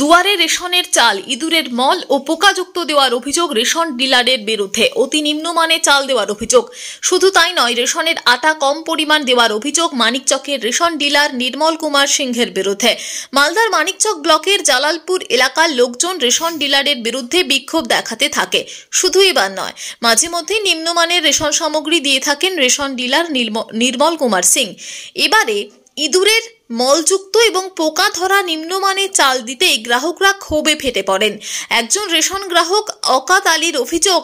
দুয়ারে রেশনের চাল ইঁদুরের মল ও পোকাযুক্ত দেওয়ার অভিযোগ রেশন ডিলারের বিরুদ্ধে। অতি নিম্নমানে চাল দেওয়ার অভিযোগ। শুধু তাই নয়, রেশনের আটা কম পরিমাণ দেওয়ার অভিযোগ মানিকচকের রেশন ডিলার নির্মল কুমার সিংহের বিরুদ্ধে। মালদার মানিকচক ব্লকের জালালপুর এলাকার লোকজন রেশন ডিলারের বিরুদ্ধে বিক্ষোভ দেখাতে থাকে। শুধু এবার নয়, মাঝে মধ্যে নিম্নমানের রেশন সামগ্রী দিয়ে থাকেন রেশন ডিলার নির্মল কুমার সিং। এবারে ইঁদুরের মলযুক্ত এবং পোকা ধরা নিম্নমানের চাল দিতেই গ্রাহকরা ক্ষোভে ফেটে পড়েন। একজন রেশন গ্রাহক অকাত আলীর অভিযোগ,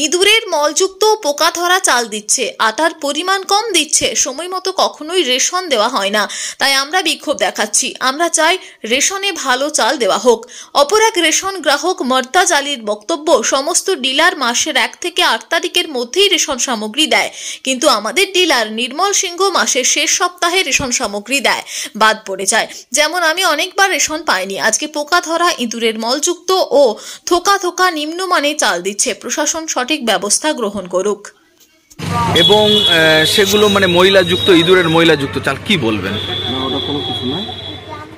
ইঁদুরের মলযুক্ত পোকা ধরা চাল দিচ্ছে, আটার পরিমাণ কম দিচ্ছে, সময় মতো কখনোই রেশন দেওয়া হয় না। তাই আমরা বিক্ষোভ দেখাচ্ছি। আমরা চাই রেশনে ভালো চাল দেওয়া হোক। অপর এক রেশন গ্রাহক মর্তাজ আলীর বক্তব্য, সমস্ত ডিলার মাসের 1 থেকে 8 তারিখের মধ্যেই রেশন সামগ্রী দেয়, কিন্তু আমাদের ডিলার নির্মল সিংহ মাসের শেষ সপ্তাহে রেশন সামগ্রী দেয়, বাদ পড়ে যায়। যেমন আমি অনেকবার রেশন পাইনি, আজকে পোকা ধরা ইঁদুরের মলযুক্ত ও থোকা থোকা নিম্নমানে চাল দিচ্ছে। প্রশাসন সঠিক ব্যবস্থা গ্রহণ করুক। এবং সেগুলো মানে ময়লাযুক্ত, ইঁদুরের ময়লাযুক্ত চাল, কি বলবেন? না, ওটা কোনো কিছু নয়।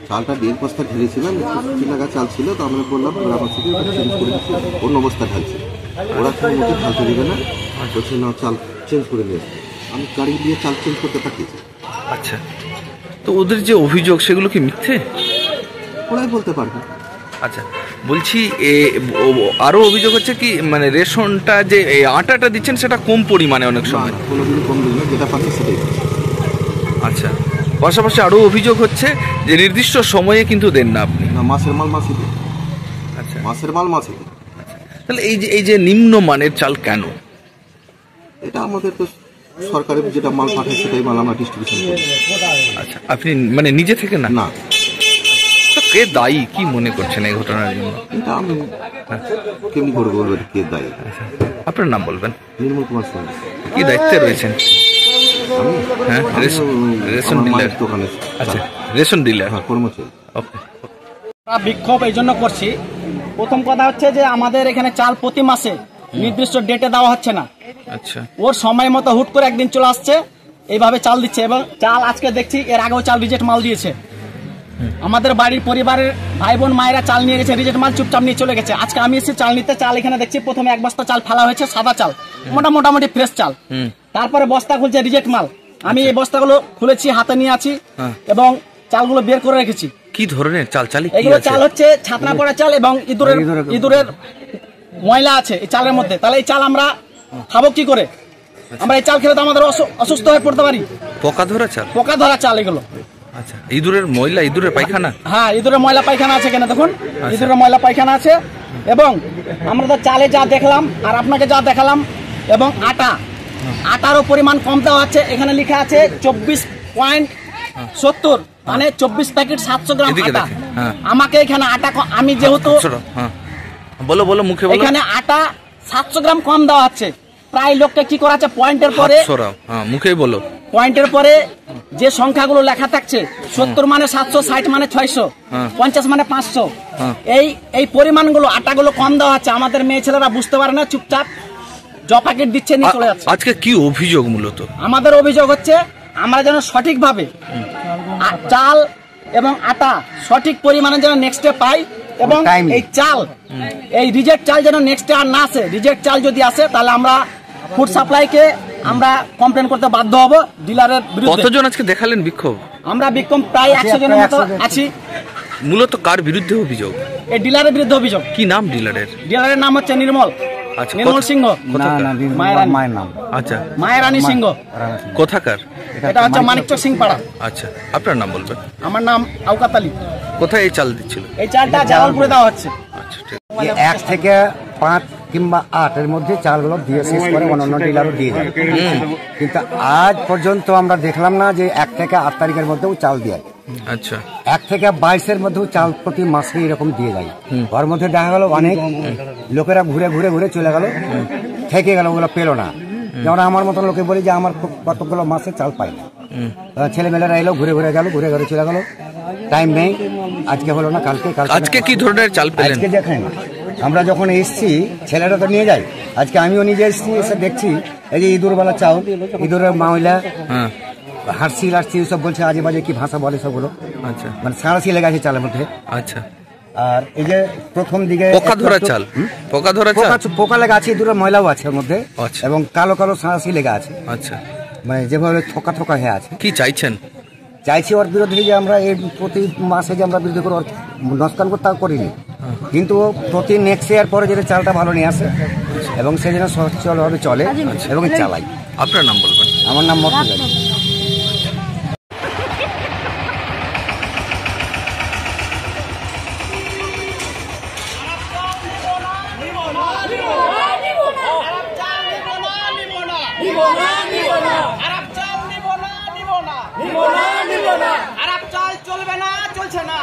চালটা 1.5 বস্তা ঢেলেছিলাম, টাকা চাল ছিল, তো আমরা বললাম ওরা আমার থেকে চেঞ্জ করে দিচ্ছি, অন্য বস্তা ঢালছে। ওরা কোনো মতো ঢালতে দেবে না, বলছে না চাল চেঞ্জ করে নিয়ে আসবে। আমি গাড়ি দিয়ে চাল চেঞ্জ করতে পাঠিয়েছি। আচ্ছা, তো ওদের যে অভিযোগ সেগুলো কি মিথ্যে? ওরাই বলতে পারবে। আচ্ছা, বলছি আরো অভিযোগ হচ্ছে কি, মানে রেশনটা যে আটাটা দিচ্ছেন সেটা কম পরিমাণে অনেক সময়। কোনোদিন কম দিন না, যেটা পাচ্ছে সেটাই। আচ্ছা, পাশাপাশি আরো অভিযোগ হচ্ছে যে নির্দিষ্ট সময়ে কিন্তু দেন না আপনি। না, মাসের মাল মাসে দিন। আচ্ছা, মাসের মাল মাসে দিন। তাহলে এই যে নিম্নমানের চাল কেন? এটা আমাদের তো সরকারের যেটা মাল পাঠায় সেটাই মাল আমরা ডিস্ট্রিবিউশন করি। আচ্ছা, আপনি মানে নিজে থেকে না? না। তো কে দায়ী, কি মনে করছেন এই ঘটনার জন্য? এটা আমি কেমনি করে বলবো কে দায়ী। আপনার নাম বলবেন? নির্মল কুমার সিং। কি দায়িত্বে রয়েছেন? হ্যাঁ, রেশন ডিলার দোকানে। আচ্ছা, রেশন ডিলার কর্মচারী। ওকে। বিক্ষোভ এই জন্য করছি, প্রথম কথা হচ্ছে যে আমাদের এখানে চাল প্রতি মাসে নির্দিষ্ট ডেটে দেওয়া হচ্ছে না। আচ্ছা, ওর সময় মতো হুট করে একদিন চলে আসছে, এইভাবে চাল দিচ্ছে। এবং চাল আজকে দেখছি, এর আগেও চাল রিজেক্ট মাল দিয়েছে। আমাদের বাড়ির পরিবারের ভাই বোন মায়েরা চাল নিয়ে গেছে, রিজেক্ট মাল চুপচাপ নিয়ে চলে গেছে। আজকে আমি এসেছি চাল নিতে, চাল এখানে দেখছি প্রথমে 1 বস্তা চাল ফেলা হয়েছে, সাদা চাল, মোটামুটি ফ্রেশ চাল। তারপরে বস্তা খুলছে রিজেক্ট মাল। আমি এই বস্তাগুলো খুলেছি, হাতে নিয়ে আছি এবং চালগুলো বের করে রেখেছি। কি ধরনের চাল? এগুলো চাল হচ্ছে ছাতনা পড়া চাল এবং ইঁদুরের ময়লা আছে এই চালের মধ্যে। তাহলে এই চাল আমরা খাবো কি করে? আমরা এই চাল খেলে তো আমাদের অসুস্থ হয়ে পড়তে পারি। পোকা ধরা চাল? পোকা ধরা চাল এগুলো। আচ্ছা, ইঁদুরের ময়লা, ইঁদুরের পায়খানা? হ্যাঁ, ইঁদুরের ময়লা পায়খানা আছে এখানে, দেখুন ইঁদুরের ময়লা পায়খানা আছে। এবং আমরা তো চালে যা দেখলাম আর আপনাকে যা দেখালাম, এবং আটারও পরিমাণ কম দেওয়া আছে। এখানে লেখা আছে 24.70, মানে 24 প্যাকেট 700 গ্রাম আটা। আমাকে এখানে আটা, আমি যেহেতু বলো মুখে বলো, এখানে আটা 700 গ্রাম কম দেওয়া হচ্ছে। প্রায় লোকটা কি করাচ্ছে, পয়েন্টের পরে মুখে বলো, পয়েন্টের পরে যে সংখ্যাগুলো লেখা থাকছে, 70 মানে 700, 60 মানে 600, 50 মানে 500, এই পরিমাণগুলো আটাগুলো কম দেওয়া হচ্ছে। আমাদের মেয়ে ছেলেরা বুঝতে পারে না, চুপচাপ জ প্যাকেট দিচ্ছে, নিয়ে চলে যাচ্ছে। আজকে কি অভিযোগ? মূলত আমাদের অভিযোগ হচ্ছে আমরা যেন সঠিকভাবে চাল এবং আটা সঠিক পরিমাণে যেন নেক্সটে পাই, এবং এই চাল, এই রিজেক্ট চাল যেন নেক্সটে আর না আসে। রিজেক্ট চাল যদি আসে তাহলে আমরা ফুড সাপ্লাইকে আমরা কমপ্লেন করতে বাধ্য হব ডিলারের বিরুদ্ধে। কতজন আজকে দেখালেন বিক্ষোভ? আমরা বিক্ষোভ প্রায় 100 জনের মতো আছি। মূলত কার বিরুদ্ধে অভিযোগ? এই ডিলারের বিরুদ্ধে অভিযোগ। কি নাম ডিলারের? ডিলারের নাম হচ্ছে নির্মল। আচ্ছা, নির্মল সিংহ। মায়ের নাম? আচ্ছা, মায়েরানী সিংহ। কোথাকার? এটা হচ্ছে মানিকচক সিং পাড়া। আচ্ছা, আপনার নাম বলবেন? আমার নাম আওকাত আলী। কোথায় এই চাল দিচ্ছিল? এই চালটা জালালপুরে দেওয়া হচ্ছে। আচ্ছা, ঠিক। 1 থেকে 5 কিংবা 8 এর মধ্যে চালগুলো দিয়ে শেষ করে অন্যান্য ডিলারও দিয়ে যায়। কিন্তু আজ পর্যন্ত আমরা দেখলাম না যে 1 থেকে 8 তারিখের মধ্যেও চাল দিয়ে। আচ্ছা, 1 থেকে 22 মধ্যেও চাল প্রতি মাসে এরকম দিয়ে যায়। ওর মধ্যে দেখা গেল অনেক লোকেরা ঘুরে চলে গেল, থেকে গেল, ওগুলো পেলো না। যেমন আমার মতন লোকে বলি যে আমার কতগুলো মাসে চাল পাই না। ছেলেমেয়েরা এলো, ঘুরে চলে গেল, টাইম নেই। আজকে হলো না, আজকে কি ধরনের চাল পেলেন? আজকে দেখেন, আমরা যখন এসছি ছেলেরা তো নিয়ে যায়, আজকে আমিও নিজে এসছি, এসে দেখছি এই যে ইঁদুরওয়ালা চাউল, ইঁদুরের ময়লা, হাঁড়সি সব বলছে, আজে বাজে কি ভাষা বলে সবগুলো। আচ্ছা, মানে সাঁড়াশি লেগে আছে চালের মধ্যে। আচ্ছা, আর এই যে প্রথম দিকে পোকা ধরা চাল, পোকা ধরা চাল, পোকা লেগে আছে, দুটো ময়লাও আছে ওর মধ্যে, আচ্ছা। এবং কালো কালো সাঁড়াশি লেগে আছে, আচ্ছা, মানে যেভাবে থোকা থোকা হয়ে আছে। কি চাইছেন? চাইছি ওর বিরুদ্ধে যে আমরা এই প্রতি মাসে যে আমরা বিরুদ্ধে করে ওর নস্কান করতে করিনি, কিন্তু ও প্রতি নেক্সট ইয়ার পরে যেটা চালটা ভালো নিয়ে আসে এবং সে যেন সচ্ছলভাবে চলে এবং চালাই। আপনার নাম বলবেন? আমার নাম মর্তুজা। খারাপ চাল চলবে না, চলছে না,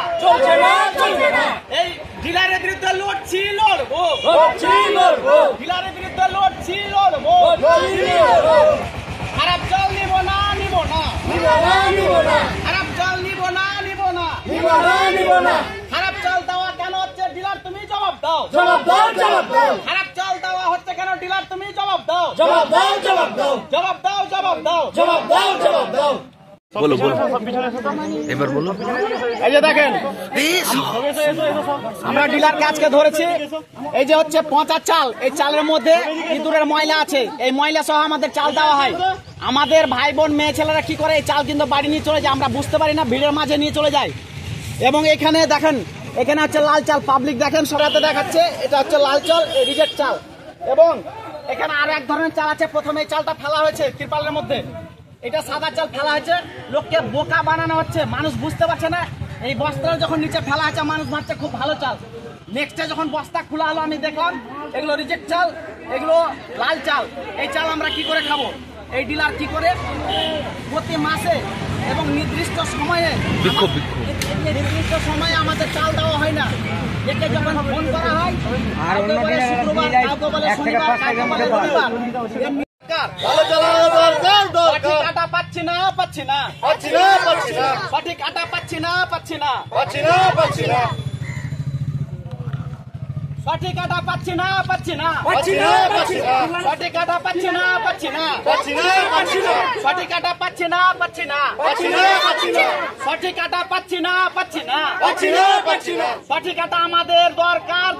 এই ডিলারের বিরুদ্ধে লড়ছি, লড়বো, ডিলারের বিরুদ্ধে লড়ছি, লড়বো, খারাপ চাল নিব না, নিব না, খারাপ চাল নিব না, নিব না, খারাপ চাল দেওয়া কেন হচ্ছে ডিলার, তুমি জবাব দাও, খারাপ চাল দেওয়া হচ্ছে কেন ডিলার, তুমি জবাব দাও, জবাব দাও। বলো বলো, এবার বলো। এই যে দেখেন, আমরা ডিলারকে আজকে ধরেছি, এই যে হচ্ছে পচা চাল, এই চালের মধ্যে ইঁদুরের ময়লা আছে, এই ময়লা সহ আমাদের চাল দেওয়া হয়। আমাদের ভাই বোন মেয়ে ছেলেরা কি করে, এই চাল কিন্তু বাড়ি নিয়ে চলে যায়, আমরা বুঝতে পারি না, ভিড়ের মাঝে নিয়ে চলে যায়। এবং এখানে দেখেন, এখানে হচ্ছে লাল চাল, পাবলিক দেখেন সরাতে দেখাচ্ছে, এটা হচ্ছে লাল চাল, রিজেক্ট চাল। এবং এখানে আরো এক ধরনের চাল আছে, প্রথমে এই চালটা ফেলা হয়েছে ত্রিপালের মধ্যে, এটা সাদা চাল ফেলা হয়েছে, লোককে বোকা বানানো হচ্ছে, মানুষ বুঝতে পারছে না। এই বস্তা যখন নিচে ফেলা হয়েছে, মানুষ ভাবছে খুব ভালো চাল, নেক্সটে যখন বস্তা খোলা হলো আমি দেখলাম এগুলো রিজেক্ট চাল, এগুলো লাল চাল। এই চাল আমরা কি করে খাবো? এই ডিলার কি করে প্রতি মাসে এবং নির্দিষ্ট সময়ে আমাদের চাল দেওয়া হয় না। একে যখন ফোন করা হয়, কাউকে বলে শুক্রবার, কাউকে বলে শনিবার, কাউকে বলে রবিবার। সঠিক আটা পাচ্ছি না, সঠিক আটা পাচ্ছি না, সঠিক আটা পাচ্ছি না, সঠিক আটা পাচ্ছি না, সঠিক আটা পাচ্ছি না, সঠিক আটা পাচ্ছি না, সঠিক আটা আমাদের দরকার।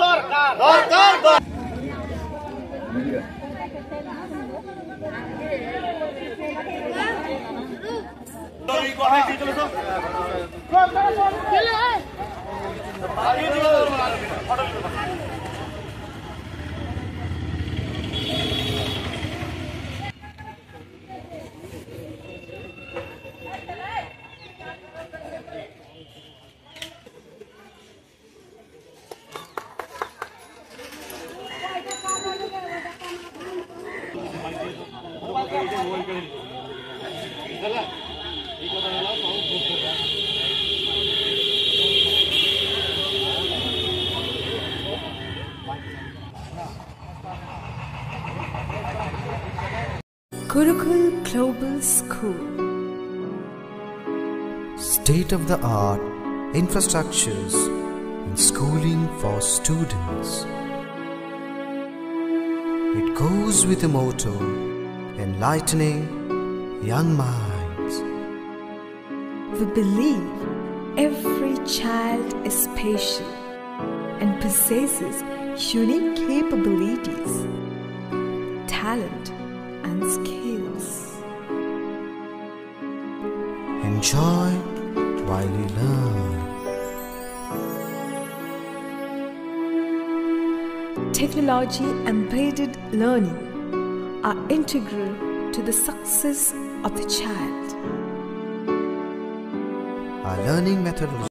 Gurukul Global School. State-of-the-art infrastructures and schooling for students. It goes with the motto, enlightening young minds. We believe every child is special and possesses unique capabilities, talent and skills. Enjoy while you learn. Technology embedded learning are integral to the success of the child. Our learning methodology